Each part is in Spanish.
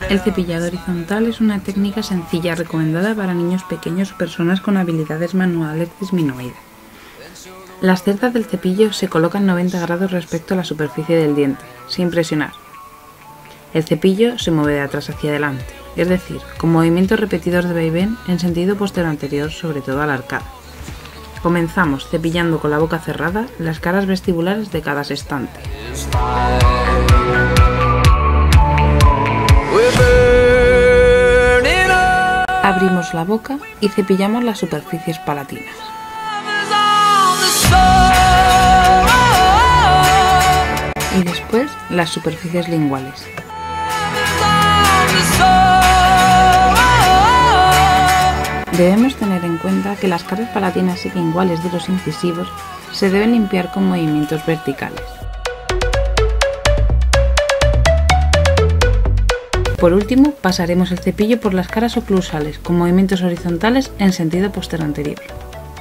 El cepillado horizontal es una técnica sencilla recomendada para niños pequeños o personas con habilidades manuales disminuidas. Las cerdas del cepillo se colocan 90 grados respecto a la superficie del diente, sin presionar. El cepillo se mueve de atrás hacia adelante, es decir, con movimientos repetidos de vaivén en sentido posterior anterior, sobre todo a la arcada. Comenzamos cepillando con la boca cerrada las caras vestibulares de cada sextante. Abrimos la boca y cepillamos las superficies palatinas. Y después las superficies linguales. Debemos tener en cuenta que las caras palatinas y linguales de los incisivos se deben limpiar con movimientos verticales. Por último, pasaremos el cepillo por las caras oclusales con movimientos horizontales en sentido posterior anterior.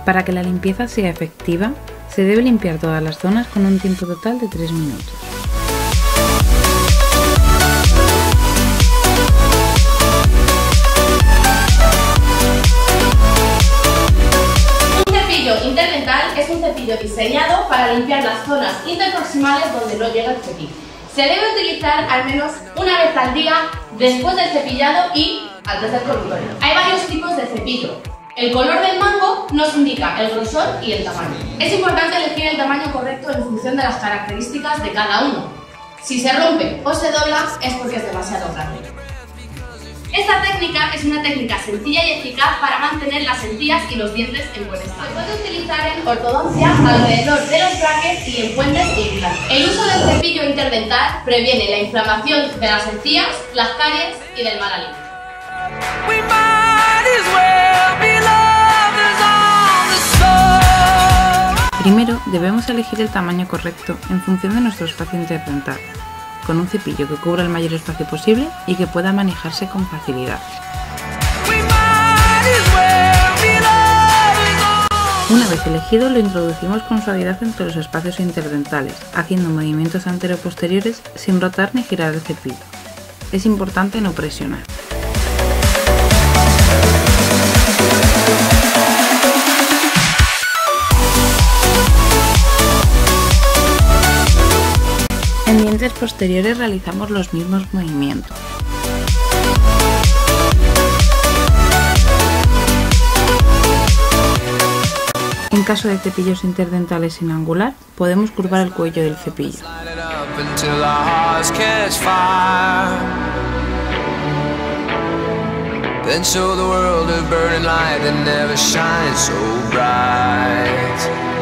Para que la limpieza sea efectiva, se debe limpiar todas las zonas con un tiempo total de 3 minutos. Un cepillo interdental es un cepillo diseñado para limpiar las zonas interproximales donde no llega el cepillo. Se debe utilizar al menos una vez al día después del cepillado y antes del colutorio. Hay varios tipos de cepillo. El color del mango nos indica el grosor y el tamaño. Es importante elegir el tamaño correcto en función de las características de cada uno. Si se rompe o se dobla es porque es demasiado grande. Esta técnica es una técnica sencilla y eficaz para mantener las encías y los dientes en buen estado. Se puede utilizar en ortodoncia alrededor de los brackets y en puentes e implantes. El uso del cepillo interdental previene la inflamación de las encías, las caries y del mal aliento. Primero debemos elegir el tamaño correcto en función de nuestro espacio interdental, con un cepillo que cubra el mayor espacio posible y que pueda manejarse con facilidad. Una vez elegido, lo introducimos con suavidad entre los espacios interdentales, haciendo movimientos antero-posteriores sin rotar ni girar el cepillo. Es importante no presionar. En dientes posteriores realizamos los mismos movimientos. En caso de cepillos interdentales sin angular, podemos curvar el cuello del cepillo. Then show the world a burning light that never shines so bright.